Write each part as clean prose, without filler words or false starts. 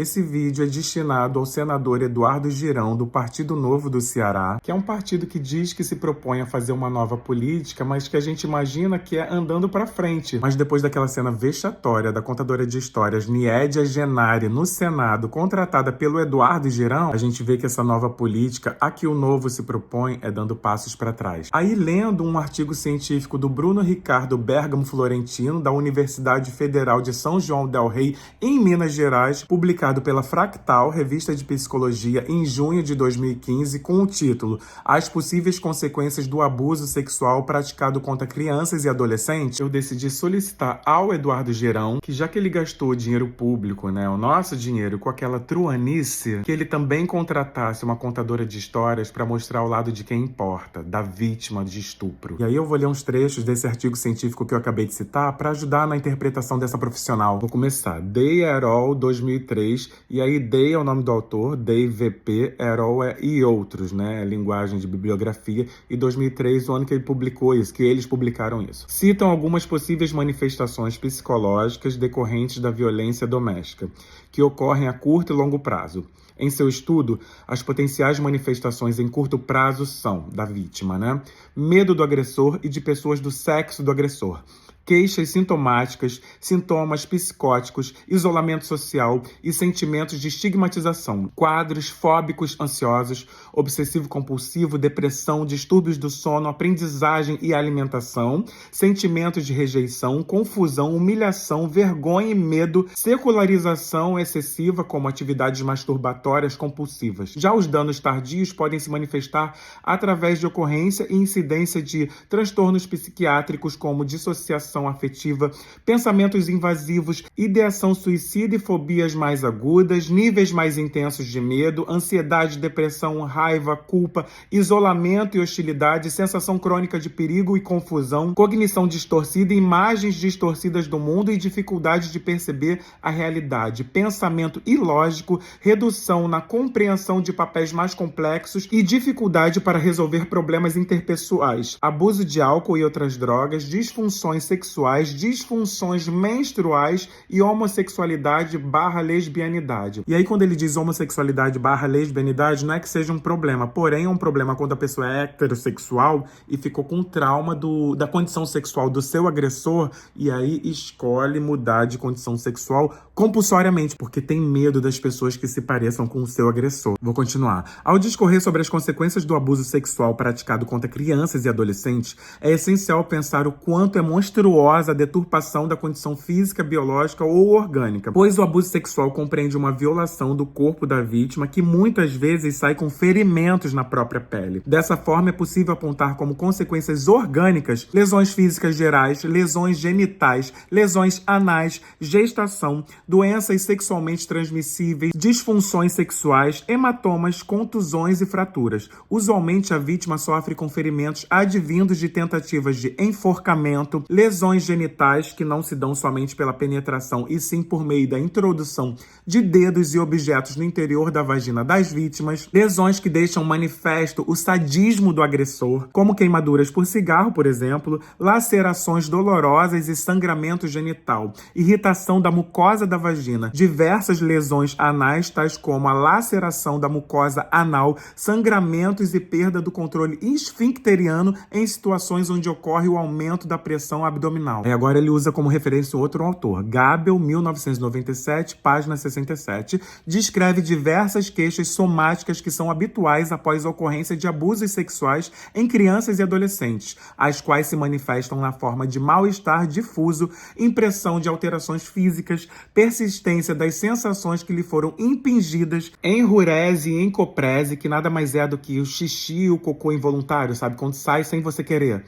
Esse vídeo é destinado ao senador Eduardo Girão, do Partido Novo do Ceará, que é um partido que diz que se propõe a fazer uma nova política, mas que a gente imagina que é andando para frente. Mas depois daquela cena vexatória da contadora de histórias Niédia Genari no Senado, contratada pelo Eduardo Girão, a gente vê que essa nova política, a que o Novo se propõe, é dando passos para trás. Aí, lendo um artigo científico do Bruno Ricardo Bergamo Florentino, da Universidade Federal de São João del Rei, em Minas Gerais, publicado pela Fractal, revista de psicologia, em junho de 2015, com o título As possíveis consequências do abuso sexual praticado contra crianças e adolescentes, eu decidi solicitar ao Eduardo Girão, que já que ele gastou dinheiro público, o nosso dinheiro, com aquela truanice, que ele também contratasse uma contadora de histórias para mostrar o lado de quem importa, da vítima de estupro. E aí eu vou ler uns trechos desse artigo científico que eu acabei de citar para ajudar na interpretação dessa profissional. Vou começar. Day et al. 2003, e aí Day é o nome do autor, Day VP, et al. É e outros, É linguagem de bibliografia, e 2003 o ano que ele publicou isso, que eles publicaram isso. Citam algumas possíveis manifestações psicológicas decorrentes da violência doméstica, que ocorrem a curto e longo prazo. Em seu estudo, as potenciais manifestações em curto prazo são da vítima, medo do agressor e de pessoas do sexo do agressor, queixas sintomáticas, sintomas psicóticos, isolamento social e sentimentos de estigmatização, quadros fóbicos ansiosos, obsessivo-compulsivo, depressão, distúrbios do sono, aprendizagem e alimentação, sentimentos de rejeição, confusão, humilhação, vergonha e medo, secularização excessiva, como atividades masturbatórias compulsivas. Já os danos tardios podem se manifestar através de ocorrência e incidência de transtornos psiquiátricos como dissociação afetiva, pensamentos invasivos, ideação suicida e fobias mais agudas, níveis mais intensos de medo, ansiedade, depressão, raiva, culpa, isolamento e hostilidade, sensação crônica de perigo e confusão, cognição distorcida, imagens distorcidas do mundo e dificuldade de perceber a realidade, pensamento ilógico, redução na compreensão de papéis mais complexos e dificuldade para resolver problemas interpessoais, abuso de álcool e outras drogas, disfunções sexuais, disfunções menstruais e homossexualidade/lesbianidade. E aí, quando ele diz homossexualidade/lesbianidade, não é que seja um problema, porém é um problema quando a pessoa é heterossexual e ficou com trauma da condição sexual do seu agressor e aí escolhe mudar de condição sexual compulsoriamente, porque tem medo das pessoas que se pareçam com o seu agressor. Vou continuar. Ao discorrer sobre as consequências do abuso sexual praticado contra crianças e adolescentes, é essencial pensar o quanto é monstruosa a deturpação da condição física, biológica ou orgânica, pois o abuso sexual compreende uma violação do corpo da vítima que muitas vezes sai com ferimentos na própria pele. Dessa forma, é possível apontar como consequências orgânicas lesões físicas gerais, lesões genitais, lesões anais, gestação, doenças sexualmente transmissíveis, disfunções sexuais, hematomas, contusões e fraturas. Usualmente, a vítima sofre com ferimentos advindos de tentativas de enforcamento, lesões genitais que não se dão somente pela penetração e sim por meio da introdução de dedos e objetos no interior da vagina das vítimas, lesões que deixam manifesto o sadismo do agressor, como queimaduras por cigarro, por exemplo, lacerações dolorosas e sangramento genital, irritação da mucosa da vagina, diversas lesões anais, tais como a laceração da mucosa anal, sangramentos e perda do controle esfincteriano em situações onde ocorre o aumento da pressão abdominal. E agora ele usa como referência outro autor, Gabel, 1997, página 67, descreve diversas queixas somáticas que são habituais após a ocorrência de abusos sexuais em crianças e adolescentes, as quais se manifestam na forma de mal-estar difuso, impressão de alterações físicas, persistência das sensações que lhe foram impingidas, enrurese e encoprese, que nada mais é do que o xixi e o cocô involuntário, sabe? Quando sai sem você querer.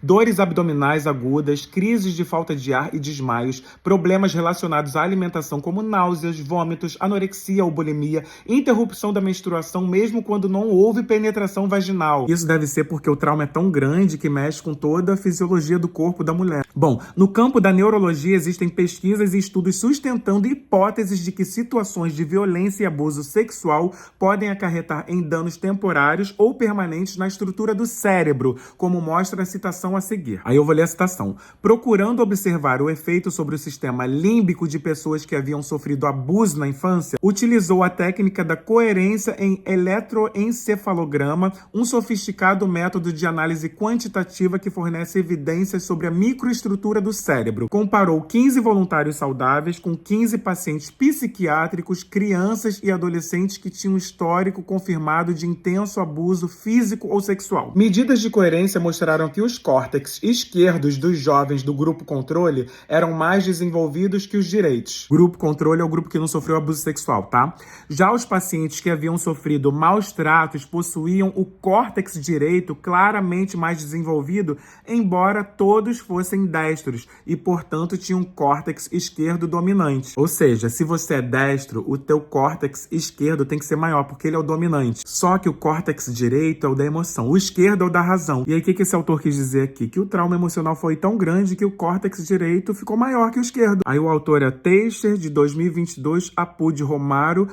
Dores abdominais agudas, crises de falta de ar e desmaios, problemas relacionados à alimentação como náuseas, vômitos, anorexia ou bulimia, interrupção da menstruação mesmo quando não houve penetração vaginal. Isso deve ser porque o trauma é tão grande que mexe com toda a fisiologia do corpo da mulher. Bom, no campo da neurologia existem pesquisas e estudos sustentando hipóteses de que situações de violência e abuso sexual podem acarretar em danos temporários ou permanentes na estrutura do cérebro, como mostra a citação a seguir. Aí eu vou ler a citação. Procurando observar o efeito sobre o sistema límbico de pessoas que haviam sofrido abuso na infância, utilizou a técnica da coerência em eletroencefalograma, um sofisticado método de análise quantitativa que fornece evidências sobre a microestrutura do cérebro. Comparou 15 voluntários saudáveis com 15 pacientes psiquiátricos, crianças e adolescentes que tinham histórico confirmado de intenso abuso físico ou sexual. Medidas de coerência mostraram que os córtex esquerdos dos jovens do grupo controle eram mais desenvolvidos que os direitos. Grupo controle é o grupo que não sofreu abuso sexual, tá? Já os pacientes que haviam sofrido maus tratos possuíam o córtex direito claramente mais desenvolvido, embora todos fossem destros e, portanto, tinham um córtex esquerdo dominante. Ou seja, se você é destro, o teu córtex esquerdo tem que ser maior, porque ele é o dominante. Só que o córtex direito é o da emoção, o esquerdo é o da razão. E aí, o que esse autor quis dizer aqui? Que o trauma emocional foi tão grande que o córtex direito ficou maior que o esquerdo. Aí o autor é Teicher, de 2022, Apud Romaro,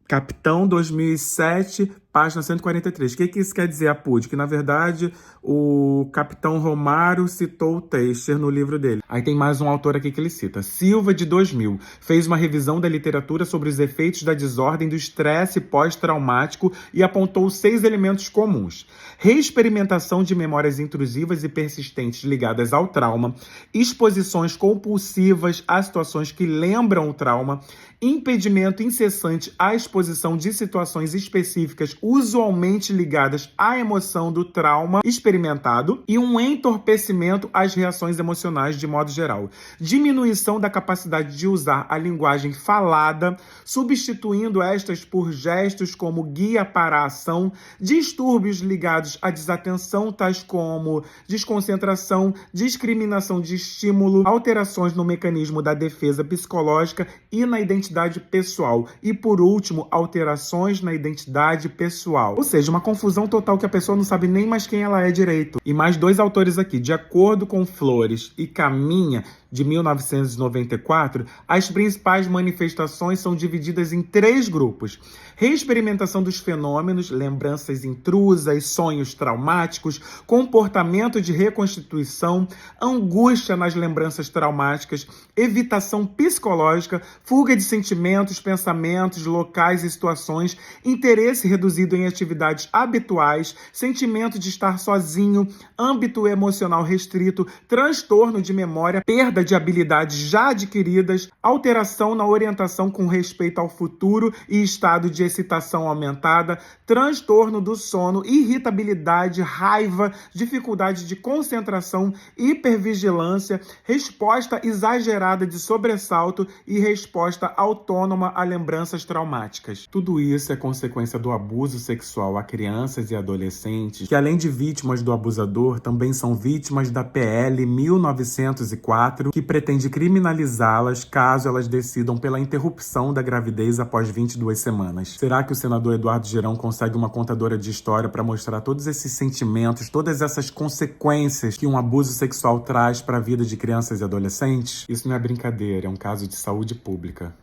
Capitão, 2007, página 143. O que isso quer dizer, Apud? Que, na verdade, o Capitão Romaro citou o Teicher no livro dele. Aí tem mais um autor aqui que ele cita. Silva, de 2000, fez uma revisão da literatura sobre os efeitos da desordem do estresse pós-traumático e apontou 6 elementos comuns. Reexperimentação de memórias intrusivas e persistentes ligadas ao trauma, exposições compulsivas a situações que lembram o trauma, impedimento incessante à exposição de situações específicas usualmente ligadas à emoção do trauma experimentado e um entorpecimento às reações emocionais de modo geral. Diminuição da capacidade de usar a linguagem falada, substituindo estas por gestos como guia para a ação, distúrbios ligados à desatenção, tais como desconcentração, discriminação de estímulo, alterações no mecanismo da defesa psicológica e na identidade pessoal. E, por último, alterações na identidade pessoal. Ou seja, uma confusão total que a pessoa não sabe nem mais quem ela é direito. E mais 2 autores aqui. De acordo com Flores e Caminha, de 1994, as principais manifestações são divididas em 3 grupos. Reexperimentação dos fenômenos, lembranças intrusas, sonhos traumáticos, comportamento de reconstituição, angústia nas lembranças traumáticas, evitação psicológica, fuga de sentimentos, pensamentos, locais e situações, interesse reduzido em atividades habituais, sentimento de estar sozinho, âmbito emocional restrito, transtorno de memória, perda de habilidades já adquiridas, alteração na orientação com respeito ao futuro e estado de excitação aumentada, transtorno do sono, irritabilidade, raiva, dificuldade de concentração, hipervigilância, resposta exagerada de sobressalto e resposta autônoma a lembranças traumáticas. Tudo isso é consequência do abuso sexual a crianças e adolescentes, que além de vítimas do abusador, também são vítimas da PL 1904, que pretende criminalizá-las caso elas decidam pela interrupção da gravidez após 22 semanas. Será que o senador Eduardo Girão consegue uma contadora de história para mostrar todos esses sentimentos, todas essas consequências que um abuso sexual traz para a vida de crianças e adolescentes? Isso não é brincadeira, é um caso de saúde pública.